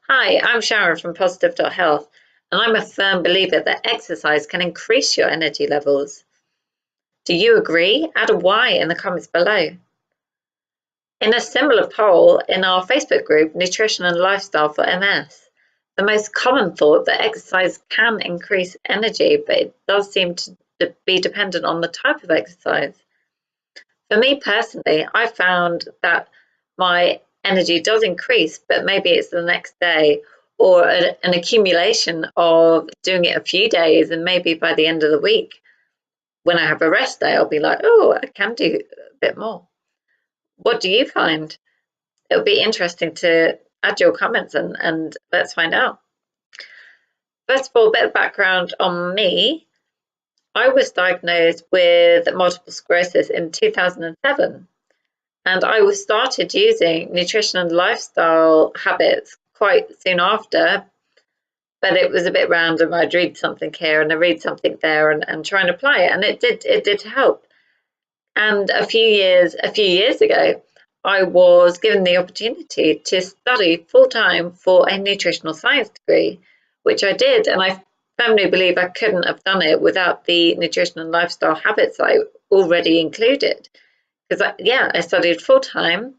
Hi, I'm Sharon from Positive.Health, and I'm a firm believer that exercise can increase your energy levels. Do you agree? Add a Y in the comments below. In a similar poll in our Facebook group, Nutrition and Lifestyle for MS, the most common thought that exercise can increase energy, but it does seem to be dependent on the type of exercise. For me personally, I found that my energy does increase, but maybe it's the next day or an accumulation of doing it a few days, and maybe by the end of the week, when I have a rest day, I'll be like, oh, I can do a bit more. What do you find? It'll be interesting to add your comments and let's find out. First of all, a bit of background on me. I was diagnosed with multiple sclerosis in 2007. And I was started using nutrition and lifestyle habits quite soon after, but it was a bit random. I'd read something here and I read something there and try and apply it, and it did help. And a few years ago, I was given the opportunity to study full-time for a nutritional science degree, which I did, and I firmly believe I couldn't have done it without the nutrition and lifestyle habits I already included. Because I studied full-time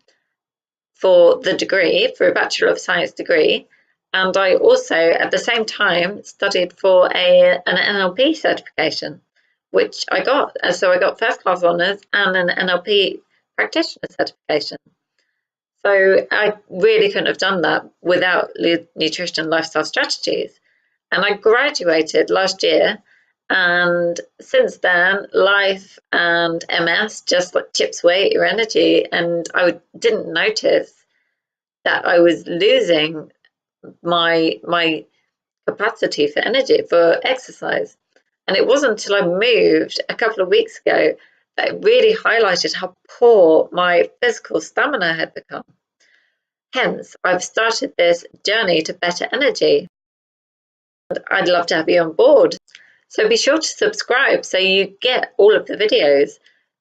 for the degree, for a Bachelor of Science degree, and I also at the same time studied for an NLP certification, which I got. So I got first class honours and an NLP practitioner certification. So I really couldn't have done that without nutrition and lifestyle strategies. And I graduated last year, and since then, life and MS just like chips away at your energy, and I didn't notice that I was losing my capacity for energy for exercise. And it wasn't until I moved a couple of weeks ago that it really highlighted how poor my physical stamina had become. Hence, I've started this journey to better energy. And I'd love to have you on board. So be sure to subscribe so you get all of the videos.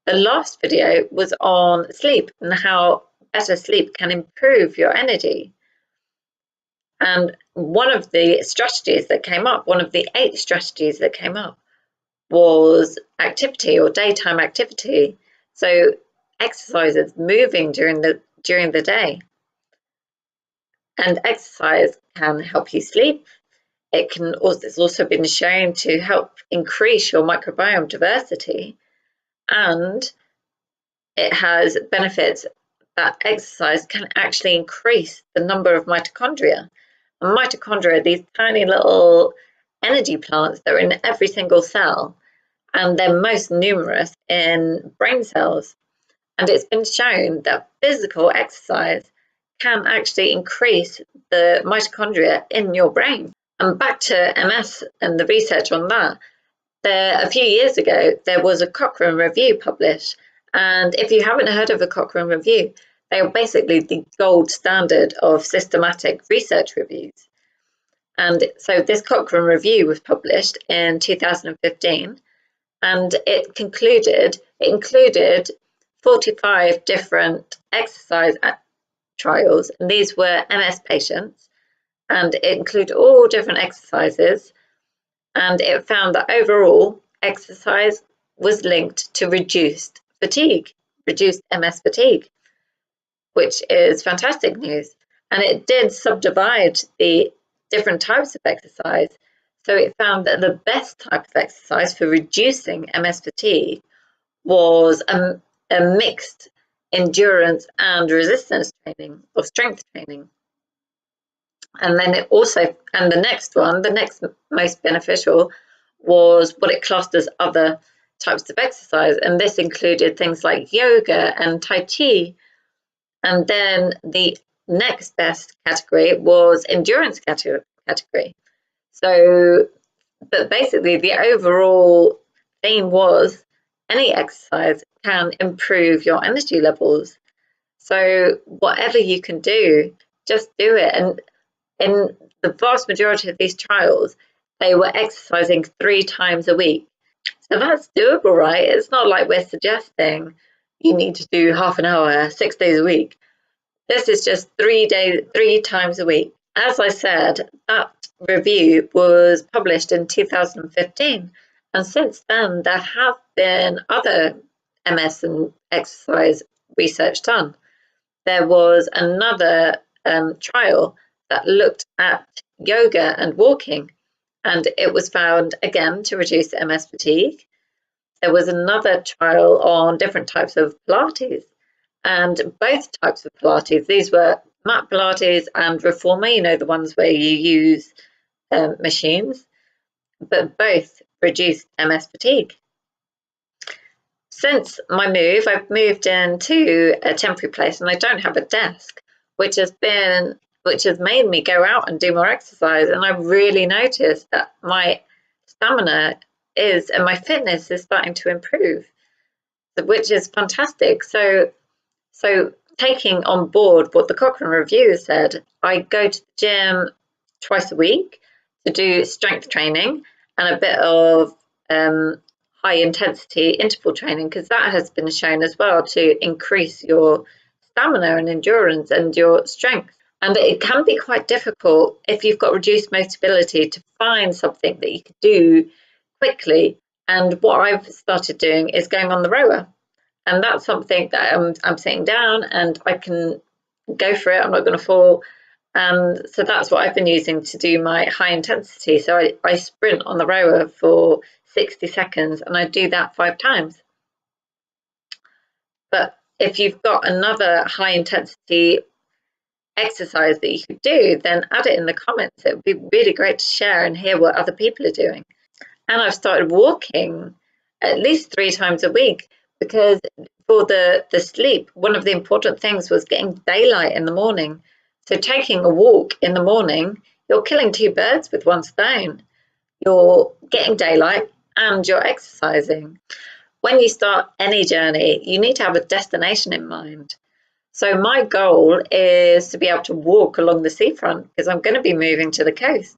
The last video was on sleep and how better sleep can improve your energy. And one of the strategies that came up, one of the 8 strategies that came up, was activity or daytime activity. So exercises, moving during the day. And exercise can help you sleep. It's also been shown to help increase your microbiome diversity, and it has benefits that exercise can actually increase the number of mitochondria. And mitochondria are these tiny little energy plants that are in every single cell, and they're most numerous in brain cells. And it's been shown that physical exercise can actually increase the mitochondria in your brain. And back to MS and the research on that, a few years ago, there was a Cochrane review published. And if you haven't heard of a Cochrane review, they are basically the gold standard of systematic research reviews. And so this Cochrane review was published in 2015, and it included 45 different exercise trials, and these were MS patients. And it included all different exercises, and it found that overall exercise was linked to reduced MS fatigue, which is fantastic news. And it did subdivide the different types of exercise. So it found that the best type of exercise for reducing MS fatigue was a mixed endurance and resistance training or strength training. And then the next most beneficial was what it classed as other types of exercise. And this included things like yoga and Tai Chi. And then the next best category was endurance category. So, but basically the overall theme was any exercise can improve your energy levels. So whatever you can do, just do it. And in the vast majority of these trials, they were exercising 3 times a week. So that's doable, right? It's not like we're suggesting you need to do half an hour, 6 days a week. This is just 3 times a week. as I said, that review was published in 2015, and since then there have been other MS and exercise research done. There was another trial that looked at yoga and walking, and it was found again to reduce MS fatigue. There was another trial on different types of Pilates, and both types of Pilates, these were mat Pilates and reformer, the ones where you use machines, but both reduced MS fatigue. Since my move, I've moved into a temporary place and I don't have a desk, which has made me go out and do more exercise. And I've really noticed that my stamina and my fitness is starting to improve, which is fantastic. So taking on board what the Cochrane review said, I go to the gym twice a week to do strength training and a bit of high intensity interval training, because that has been shown as well to increase your stamina and endurance and your strength. And it can be quite difficult if you've got reduced mobility to find something that you can do quickly. And what I've started doing is going on the rower. And that's something that I'm sitting down and I can go for it. I'm not going to fall. And so that's what I've been using to do my high intensity. So I sprint on the rower for 60 seconds and I do that 5 times. But if you've got another high intensity exercise that you could do, then add it in the comments. It would be really great to share and hear what other people are doing. And I've started walking at least 3 times a week, because for the sleep, one of the important things was getting daylight in the morning. So taking a walk in the morning, you're killing 2 birds with 1 stone. You're getting daylight and you're exercising. When you start any journey, you need to have a destination in mind. So my goal is to be able to walk along the seafront, because I'm going to be moving to the coast.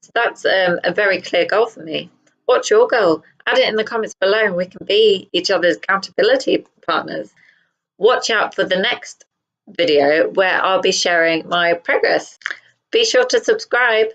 So that's a very clear goal for me. What's your goal? Add it in the comments below and we can be each other's accountability partners. Watch out for the next video where I'll be sharing my progress. Be sure to subscribe.